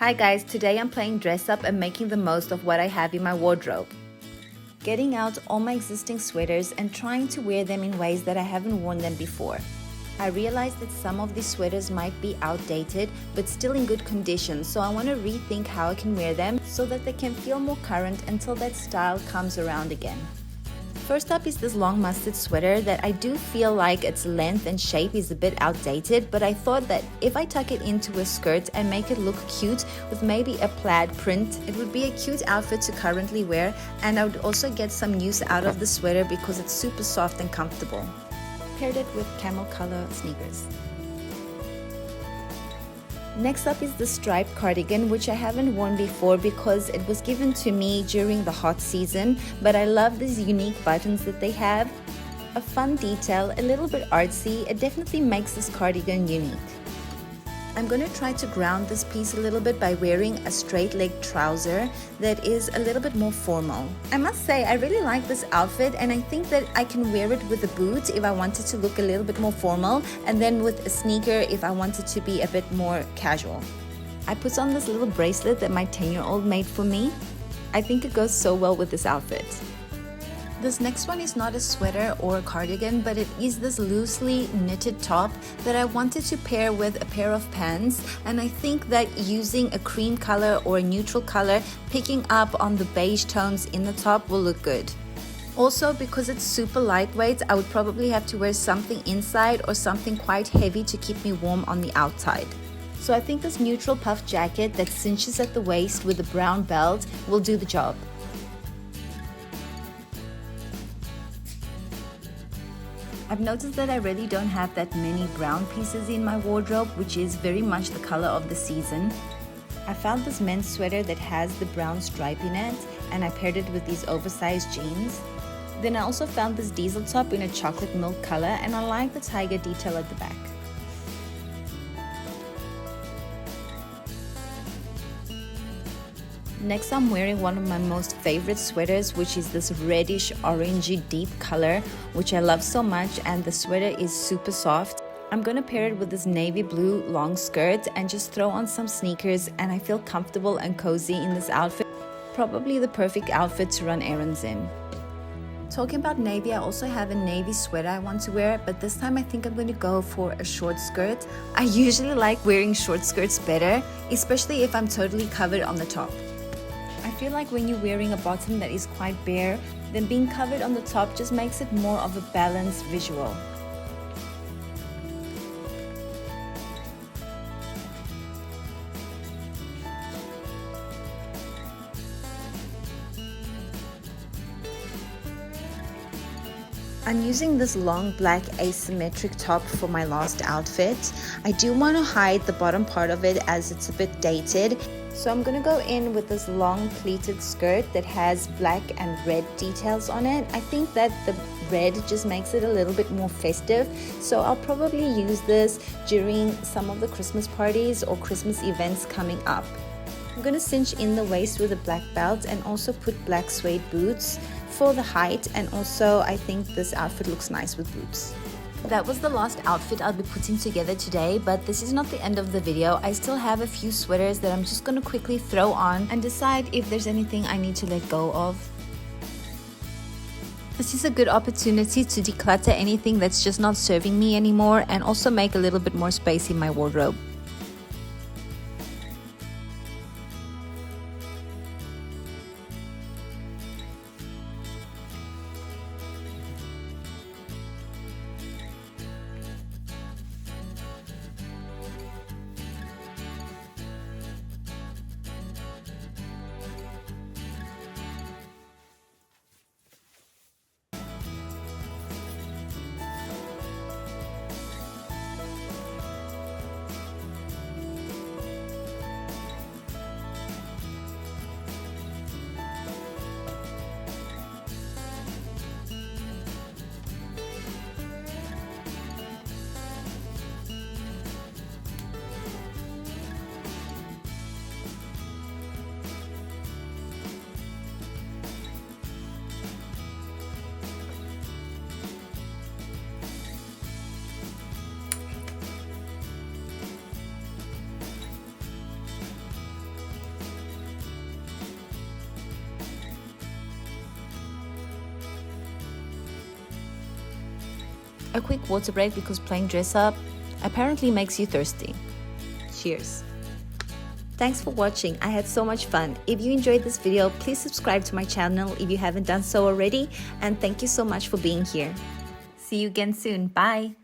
Hi guys, today I'm playing dress up and making the most of what I have in my wardrobe. Getting out all my existing sweaters and trying to wear them in ways that I haven't worn them before. I realized that some of these sweaters might be outdated but still in good condition, so I want to rethink how I can wear them so that they can feel more current until that style comes around again. First up is this long mustard sweater that I do feel like its length and shape is a bit outdated, but I thought that if I tuck it into a skirt and make it look cute with maybe a plaid print, it would be a cute outfit to currently wear, and I would also get some use out of the sweater because it's super soft and comfortable. Paired it with camel color sneakers. Next up is the striped cardigan, which I haven't worn before because it was given to me during the hot season, but I love these unique buttons that they have. A fun detail, a little bit artsy, it definitely makes this cardigan unique. I'm going to try to ground this piece a little bit by wearing a straight leg trouser that is a little bit more formal. I must say I really like this outfit, and I think that I can wear it with a boot if I wanted to look a little bit more formal, and then with a sneaker if I wanted to be a bit more casual. I put on this little bracelet that my 10-year-old made for me. I think it goes so well with this outfit. This next one is not a sweater or a cardigan, but it is this loosely knitted top that I wanted to pair with a pair of pants, and I think that using a cream color or a neutral color, picking up on the beige tones in the top will look good. Also, because it's super lightweight, I would probably have to wear something inside or something quite heavy to keep me warm on the outside. So I think this neutral puff jacket that cinches at the waist with a brown belt will do the job. I've noticed that I really don't have that many brown pieces in my wardrobe, which is very much the color of the season. I found this men's sweater that has the brown stripe in it, and I paired it with these oversized jeans. Then I also found this diesel top in a chocolate milk color, and I like the tiger detail at the back. Next, I'm wearing one of my most favorite sweaters, which is this reddish orangey deep color, which I love so much, and the sweater is super soft. I'm gonna pair it with this navy blue long skirt and just throw on some sneakers, and I feel comfortable and cozy in this outfit. Probably the perfect outfit to run errands in. Talking about navy, I also have a navy sweater I want to wear, but this time I think I'm going to go for a short skirt. I usually like wearing short skirts better, especially if I'm totally covered on the top. I feel like when you're wearing a bottom that is quite bare, then being covered on the top just makes it more of a balanced visual. I'm using this long black asymmetric top for my last outfit. I do want to hide the bottom part of it as it's a bit dated. So I'm gonna go in with this long pleated skirt that has black and red details on it. I think that the red just makes it a little bit more festive, so I'll probably use this during some of the Christmas parties or Christmas events coming up. I'm gonna cinch in the waist with a black belt and also put black suede boots for the height, and also I think this outfit looks nice with boots. That was the last outfit I'll be putting together today, but this is not the end of the video. I still have a few sweaters that I'm just gonna quickly throw on and decide if there's anything I need to let go of. This is a good opportunity to declutter anything that's just not serving me anymore and also make a little bit more space in my wardrobe. A quick water break because playing dress up apparently makes you thirsty. Cheers. Thanks for watching. I had so much fun. If you enjoyed this video, please subscribe to my channel if you haven't done so already, and thank you so much for being here. See you again soon. Bye.